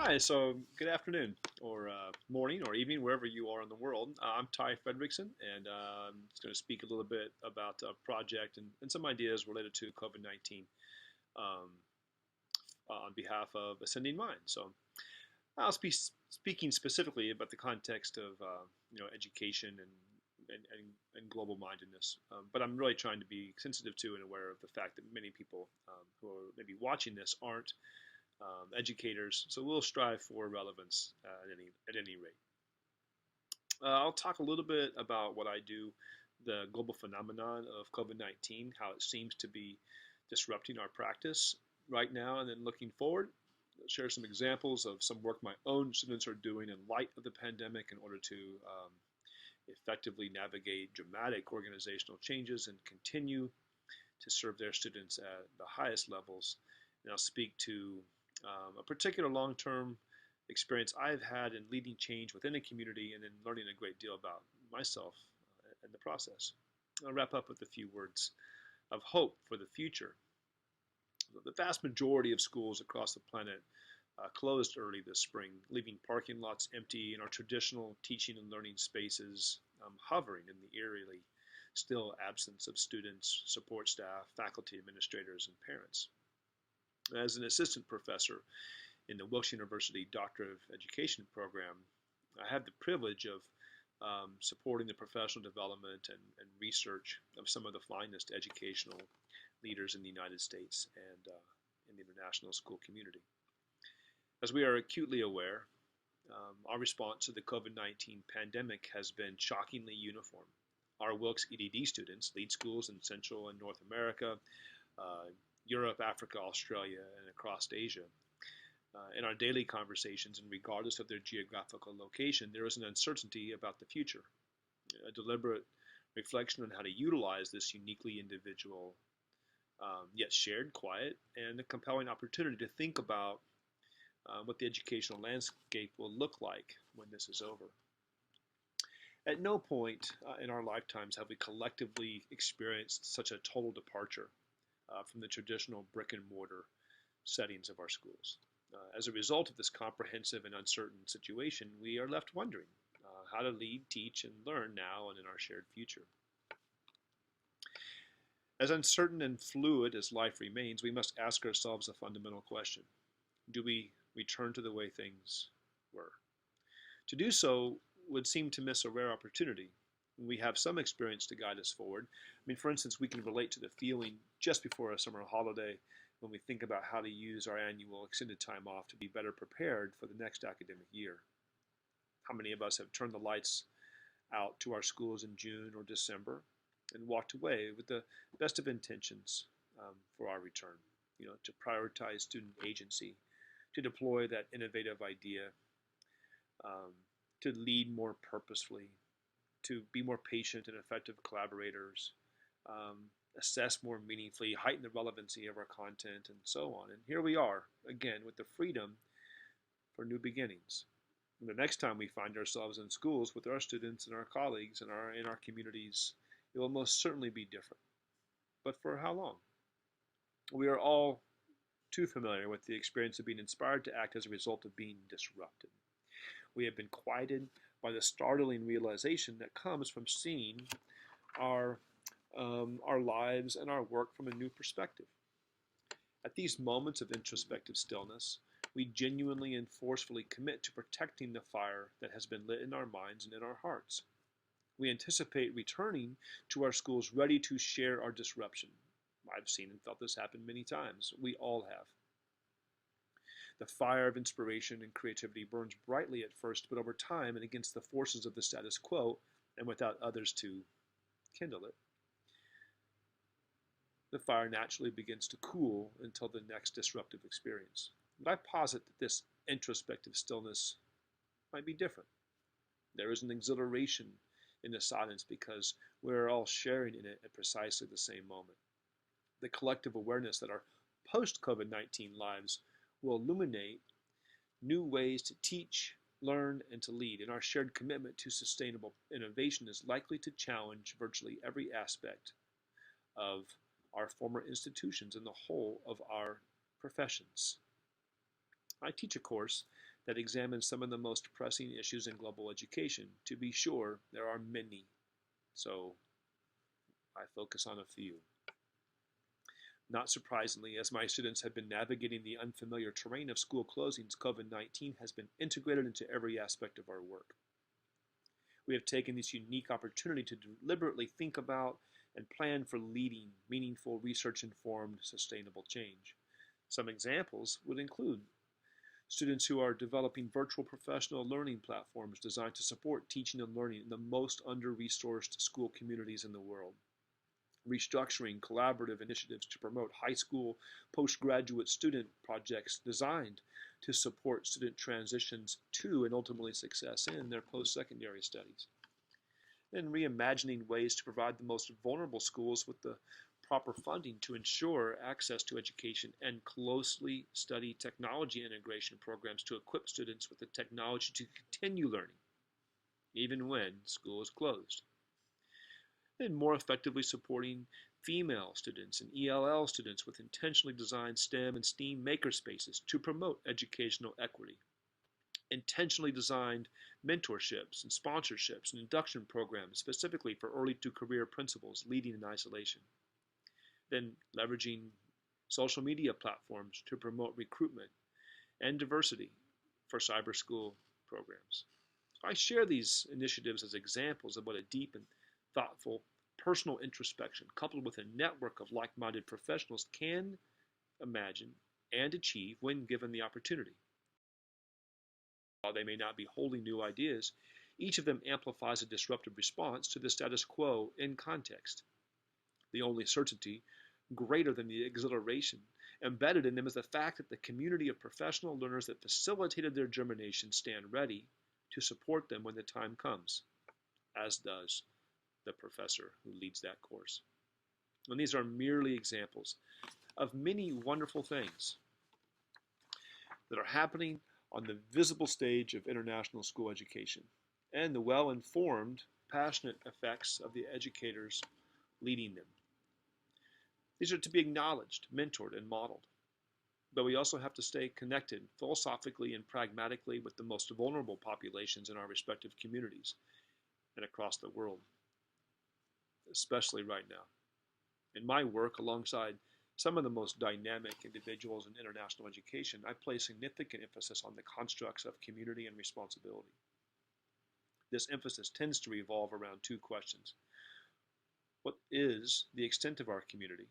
Hi, so good afternoon, or morning, or evening, wherever you are in the world. I'm Ty Frederickson, and I'm just going to speak a little bit about a project and some ideas related to COVID-19 um, on behalf of Ascending Mind. So I'll be speaking specifically about the context of education and global mindedness, but I'm really trying to be sensitive to and aware of the fact that many people who are maybe watching this aren't educators, so we'll strive for relevance at any rate. I'll talk a little bit about what I do, the global phenomenon of COVID-19, how it seems to be disrupting our practice right now, and then looking forward, I'll share some examples of some work my own students are doing in light of the pandemic in order to effectively navigate dramatic organizational changes and continue to serve their students at the highest levels. And I'll speak to a particular long-term experience I've had in leading change within a community and in learning a great deal about myself in the process. I'll wrap up with a few words of hope for the future. The vast majority of schools across the planet closed early this spring, leaving parking lots empty and our traditional teaching and learning spaces hovering in the eerily still absence of students, support staff, faculty, administrators, and parents. As an assistant professor in the Wilkes University Doctor of Education program, I have the privilege of supporting the professional development and research of some of the finest educational leaders in the United States and in the international school community. As we are acutely aware, our response to the COVID-19 pandemic has been shockingly uniform. Our Wilkes EDD students lead schools in Central and North America, Europe, Africa, Australia, and across Asia. In our daily conversations, and regardless of their geographical location, there is an uncertainty about the future, a deliberate reflection on how to utilize this uniquely individual, yet shared, quiet, and a compelling opportunity to think about what the educational landscape will look like when this is over. At no point in our lifetimes have we collectively experienced such a total departure from the traditional brick and mortar settings of our schools. As a result of this comprehensive and uncertain situation, we are left wondering how to lead, teach, and learn now and in our shared future. As uncertain and fluid as life remains, we must ask ourselves a fundamental question. Do we return to the way things were? To do so would seem to miss a rare opportunity. We have some experience to guide us forward. I mean, for instance, we can relate to the feeling just before a summer holiday when we think about how to use our annual extended time off to be better prepared for the next academic year. How many of us have turned the lights out to our schools in June or December and walked away with the best of intentions for our return, to prioritize student agency, to deploy that innovative idea, to lead more purposefully, to be more patient and effective collaborators, assess more meaningfully, heighten the relevancy of our content, and so on. And here we are, again, with the freedom for new beginnings. And the next time we find ourselves in schools with our students and our colleagues and in our communities, it will most certainly be different. But for how long? We are all too familiar with the experience of being inspired to act as a result of being disrupted. We have been quieted by the startling realization that comes from seeing our lives and our work from a new perspective. At these moments of introspective stillness, we genuinely and forcefully commit to protecting the fire that has been lit in our minds and in our hearts. We anticipate returning to our schools ready to share our disruption. I've seen and felt this happen many times. We all have. The fire of inspiration and creativity burns brightly at first, but over time and against the forces of the status quo, and without others to kindle it, the fire naturally begins to cool until the next disruptive experience. But I posit that this introspective stillness might be different. There is an exhilaration in the silence because we're all sharing in it at precisely the same moment. The collective awareness that our post-COVID-19 lives will illuminate new ways to teach, learn, and to lead, and our shared commitment to sustainable innovation is likely to challenge virtually every aspect of our former institutions and the whole of our professions. I teach a course that examines some of the most pressing issues in global education. To be sure, there are many, so I focus on a few. Not surprisingly, as my students have been navigating the unfamiliar terrain of school closings, COVID-19 has been integrated into every aspect of our work. We have taken this unique opportunity to deliberately think about and plan for leading meaningful, research-informed, sustainable change. Some examples would include students who are developing virtual professional learning platforms designed to support teaching and learning in the most under-resourced school communities in the world. Restructuring collaborative initiatives to promote high school postgraduate student projects designed to support student transitions to and ultimately success in their post-secondary studies. And reimagining ways to provide the most vulnerable schools with the proper funding to ensure access to education, and closely study technology integration programs to equip students with the technology to continue learning, even when school is closed. And more effectively supporting female students and ELL students with intentionally designed STEM and STEAM makerspaces to promote educational equity. Intentionally designed mentorships and sponsorships and induction programs specifically for early to career principals leading in isolation. Then leveraging social media platforms to promote recruitment and diversity for cyber school programs. I share these initiatives as examples of what a deep and thoughtful personal introspection coupled with a network of like-minded professionals can imagine and achieve when given the opportunity. While they may not be wholly new ideas, each of them amplifies a disruptive response to the status quo in context. The only certainty greater than the exhilaration embedded in them is the fact that the community of professional learners that facilitated their germination stand ready to support them when the time comes, as does the professor who leads that course. And these are merely examples of many wonderful things that are happening on the visible stage of international school education and the well-informed, passionate effects of the educators leading them. These are to be acknowledged, mentored, and modeled. But we also have to stay connected philosophically and pragmatically with the most vulnerable populations in our respective communities and across the world, especially right now. In my work, alongside some of the most dynamic individuals in international education, I place significant emphasis on the constructs of community and responsibility. This emphasis tends to revolve around two questions. What is the extent of our community?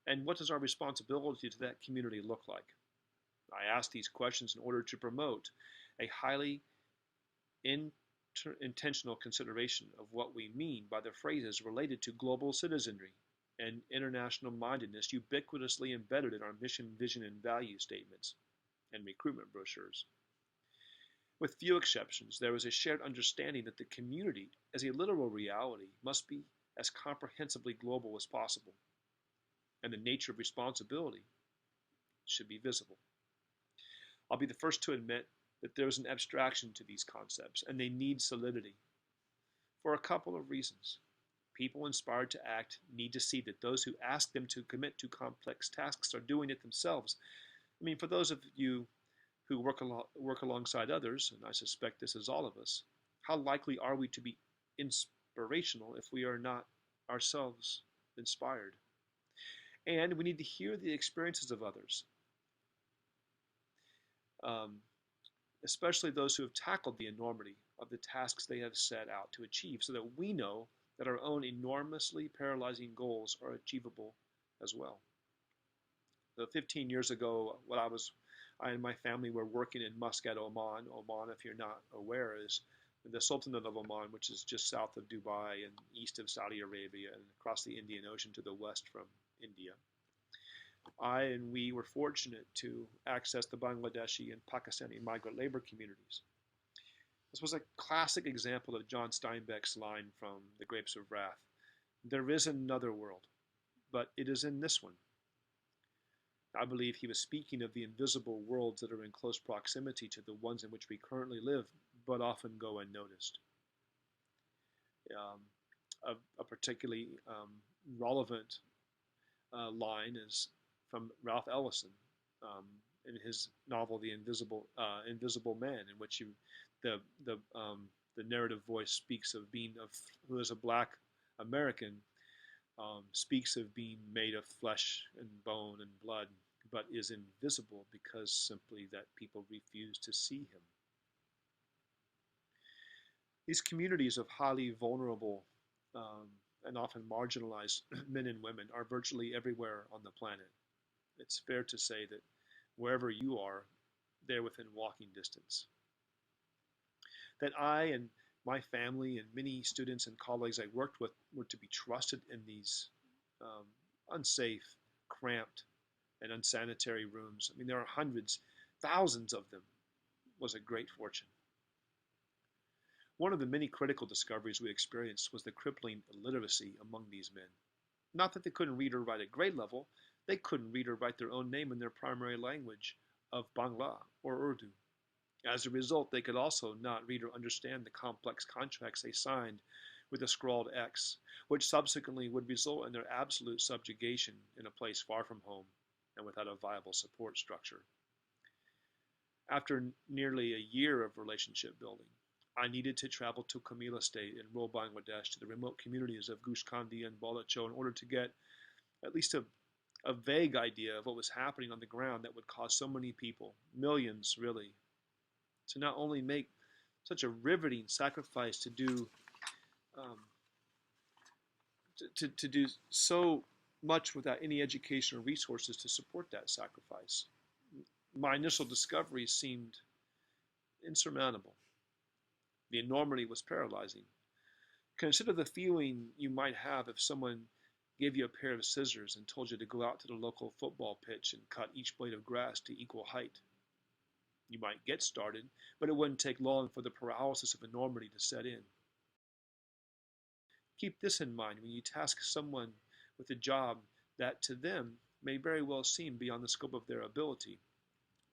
And what does our responsibility to that community look like? I ask these questions in order to promote a highly intentional consideration of what we mean by the phrases related to global citizenry and international mindedness ubiquitously embedded in our mission, vision, and value statements and recruitment brochures. With few exceptions, there is a shared understanding that the community, as a literal reality, must be as comprehensively global as possible, and the nature of responsibility should be visible. I'll be the first to admit that there is an abstraction to these concepts, and they need solidity for a couple of reasons. People inspired to act need to see that those who ask them to commit to complex tasks are doing it themselves. I mean, for those of you who work alongside others, and I suspect this is all of us, how likely are we to be inspirational if we are not ourselves inspired? And we need to hear the experiences of others, especially those who have tackled the enormity of the tasks they have set out to achieve, so that we know that our own enormously paralyzing goals are achievable as well. So 15 years ago, I and my family were working in Muscat, Oman. Oman, if you're not aware, is the Sultanate of Oman, which is just south of Dubai and east of Saudi Arabia and across the Indian Ocean to the west from India. We were fortunate to access the Bangladeshi and Pakistani migrant labor communities. This was a classic example of John Steinbeck's line from The Grapes of Wrath. There is another world, but it is in this one. I believe he was speaking of the invisible worlds that are in close proximity to the ones in which we currently live, but often go unnoticed. A particularly relevant line is from Ralph Ellison, in his novel The Invisible Man, in which the the um, the narrative voice speaks of being of who is a black American, speaks of being made of flesh and bone and blood, but is invisible because simply that people refuse to see him. These communities of highly vulnerable and often marginalized men and women are virtually everywhere on the planet. It's fair to say that wherever you are, they're within walking distance. That I and my family and many students and colleagues I worked with were to be trusted in these um, unsafe, cramped, and unsanitary rooms. I mean, there are hundreds, thousands of them, was a great fortune. One of the many critical discoveries we experienced was the crippling illiteracy among these men. Not that they couldn't read or write at grade level, they couldn't read or write their own name in their primary language of Bangla or Urdu. As a result, they could also not read or understand the complex contracts they signed with a scrawled X, which subsequently would result in their absolute subjugation in a place far from home and without a viable support structure. After nearly a year of relationship building, I needed to travel to Kamila State in rural Bangladesh to the remote communities of Gushkandi and Balacho in order to get at least a vague idea of what was happening on the ground that would cause so many people, millions really, to not only make such a riveting sacrifice to do um, to do so much without any education or resources to support that sacrifice. My initial discovery seemed insurmountable. The enormity was paralyzing. Consider the feeling you might have if someone gave you a pair of scissors and told you to go out to the local football pitch and cut each blade of grass to equal height. You might get started, but it wouldn't take long for the paralysis of enormity to set in. Keep this in mind when you task someone with a job that to them may very well seem beyond the scope of their ability.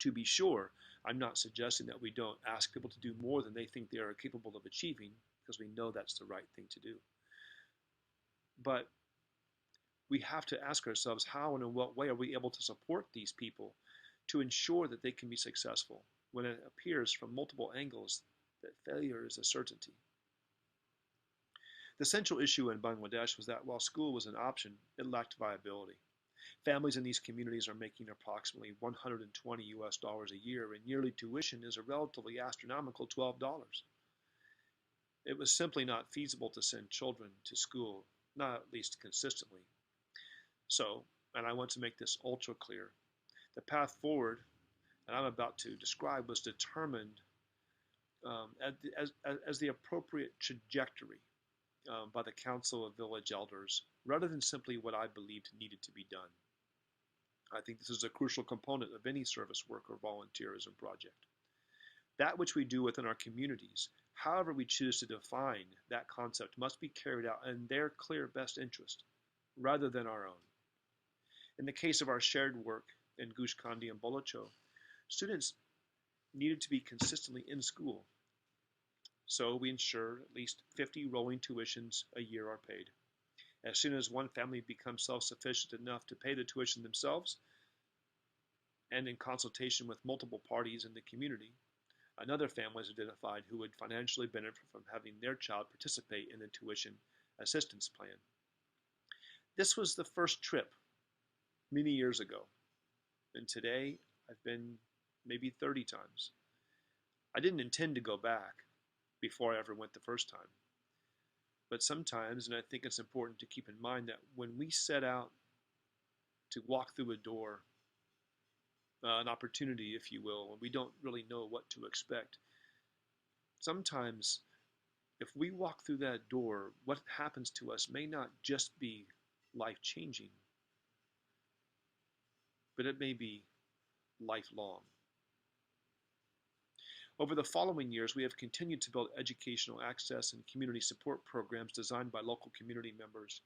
To be sure, I'm not suggesting that we don't ask people to do more than they think they are capable of achieving, because we know that's the right thing to do. But we have to ask ourselves how and in what way are we able to support these people to ensure that they can be successful when it appears from multiple angles that failure is a certainty. The central issue in Bangladesh was that while school was an option, it lacked viability. Families in these communities are making approximately 120 US dollars a year, and yearly tuition is a relatively astronomical $12. It was simply not feasible to send children to school, not at least consistently. So, and I want to make this ultra clear, the path forward that I'm about to describe was determined as the appropriate trajectory by the Council of Village Elders, rather than simply what I believed needed to be done. I think this is a crucial component of any service work or volunteerism project. That which we do within our communities, however we choose to define that concept, must be carried out in their clear best interest, rather than our own. In the case of our shared work in Gush Kandi and Bolocho, students needed to be consistently in school. So we ensure at least 50 rolling tuitions a year are paid. As soon as one family becomes self-sufficient enough to pay the tuition themselves, and in consultation with multiple parties in the community, another family is identified who would financially benefit from having their child participate in the tuition assistance plan. This was the first trip many years ago, and today I've been maybe 30 times. I didn't intend to go back before I ever went the first time. But sometimes, and I think it's important to keep in mind that when we set out to walk through a door, an opportunity, if you will, when we don't really know what to expect, sometimes if we walk through that door, what happens to us may not just be life-changing, but it may be lifelong. Over the following years, we have continued to build educational access and community support programs designed by local community members,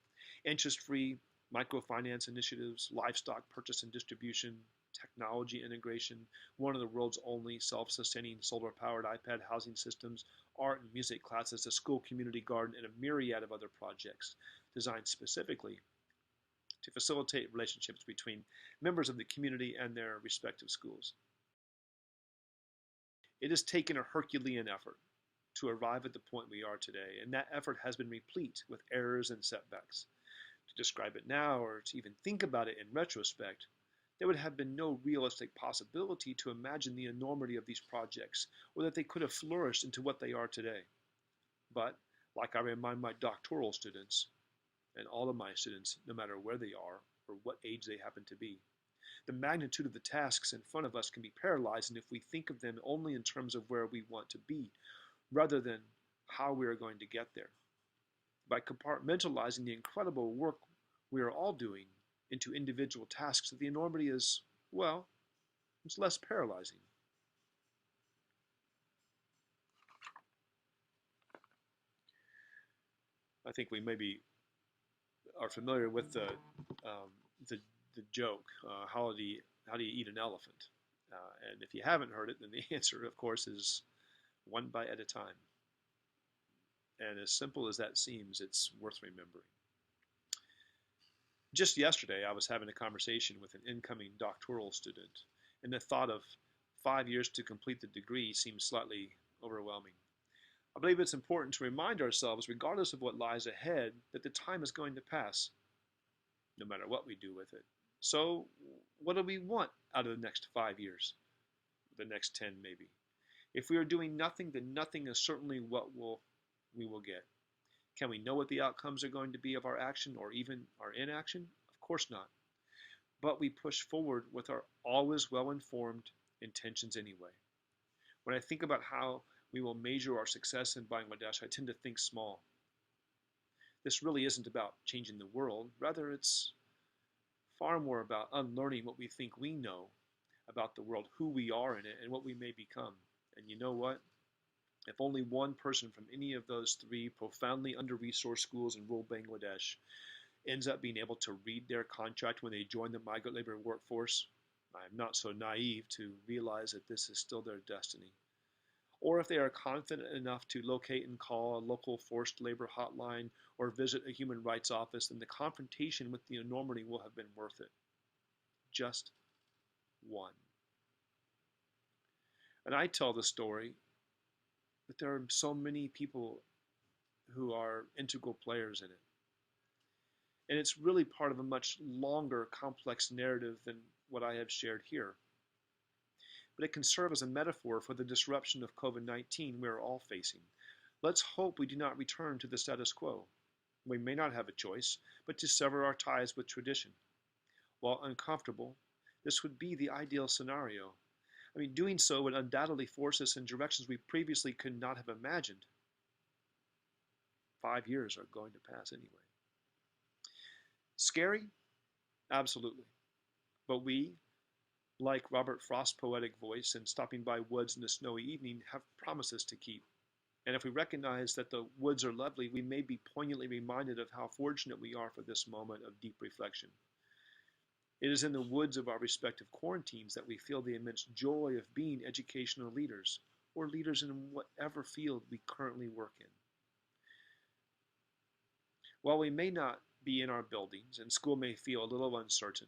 interest-free microfinance initiatives, livestock purchase and distribution, technology integration, one of the world's only self-sustaining solar-powered iPad housing systems, art and music classes, a school community garden, and a myriad of other projects designed specifically to facilitate relationships between members of the community and their respective schools. It has taken a Herculean effort to arrive at the point we are today, and that effort has been replete with errors and setbacks. To describe it now, or to even think about it in retrospect, there would have been no realistic possibility to imagine the enormity of these projects, or that they could have flourished into what they are today. But, like I remind my doctoral students, and all of my students, no matter where they are, or what age they happen to be, the magnitude of the tasks in front of us can be paralyzing if we think of them only in terms of where we want to be, rather than how we are going to get there. By compartmentalizing the incredible work we are all doing into individual tasks, the enormity is, well, it's less paralyzing. I think we maybe are familiar with the joke, how do you eat an elephant? And if you haven't heard it, then the answer, of course, is one bite at a time. And as simple as that seems, it's worth remembering. Just yesterday, I was having a conversation with an incoming doctoral student, and the thought of 5 years to complete the degree seems slightly overwhelming. I believe it's important to remind ourselves, regardless of what lies ahead, that the time is going to pass, no matter what we do with it. So, what do we want out of the next 5 years? The next 10, maybe. If we are doing nothing, then nothing is certainly what we will get. Can we know what the outcomes are going to be of our action or even our inaction? Of course not. But we push forward with our always well-informed intentions anyway. When I think about how we will measure our success in Bangladesh, I tend to think small. This really isn't about changing the world. Rather, it's far more about unlearning what we think we know about the world, who we are in it, and what we may become. And you know what? If only one person from any of those 3 profoundly under-resourced schools in rural Bangladesh ends up being able to read their contract when they join the migrant labor workforce, I am not so naive to realize that this is still their destiny. Or if they are confident enough to locate and call a local forced labor hotline or visit a human rights office, then the confrontation with the enormity will have been worth it. Just one. And I tell the story that there are so many people who are integral players in it. And it's really part of a much longer, complex narrative than what I have shared here. But it can serve as a metaphor for the disruption of COVID-19 we are all facing. Let's hope we do not return to the status quo. We may not have a choice, but to sever our ties with tradition. While uncomfortable, this would be the ideal scenario. Doing so would undoubtedly force us in directions we previously could not have imagined. 5 years are going to pass anyway. Scary? Absolutely. But we, like Robert Frost's poetic voice and stopping by woods in a snowy evening, have promises to keep. And if we recognize that the woods are lovely, we may be poignantly reminded of how fortunate we are for this moment of deep reflection. It is in the woods of our respective quarantines that we feel the immense joy of being educational leaders, or leaders in whatever field we currently work in. While we may not be in our buildings and school may feel a little uncertain,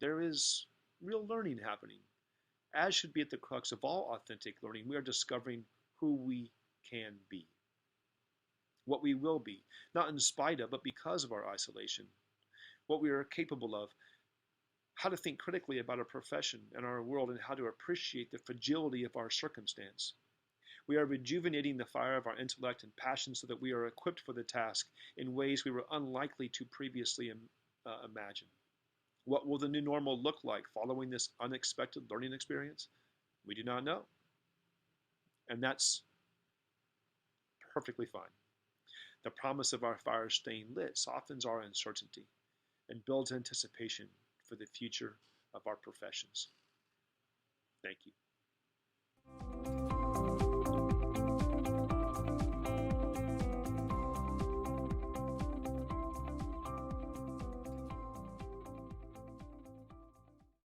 there is real learning happening. As should be at the crux of all authentic learning, we are discovering who we can be. What we will be, not in spite of, but because of our isolation. What we are capable of, how to think critically about our profession and our world, and how to appreciate the fragility of our circumstance. We are rejuvenating the fire of our intellect and passion so that we are equipped for the task in ways we were unlikely to previously imagine. What will the new normal look like following this unexpected learning experience? We do not know. And that's perfectly fine. The promise of our fire staying lit softens our uncertainty and builds anticipation for the future of our professions. Thank you.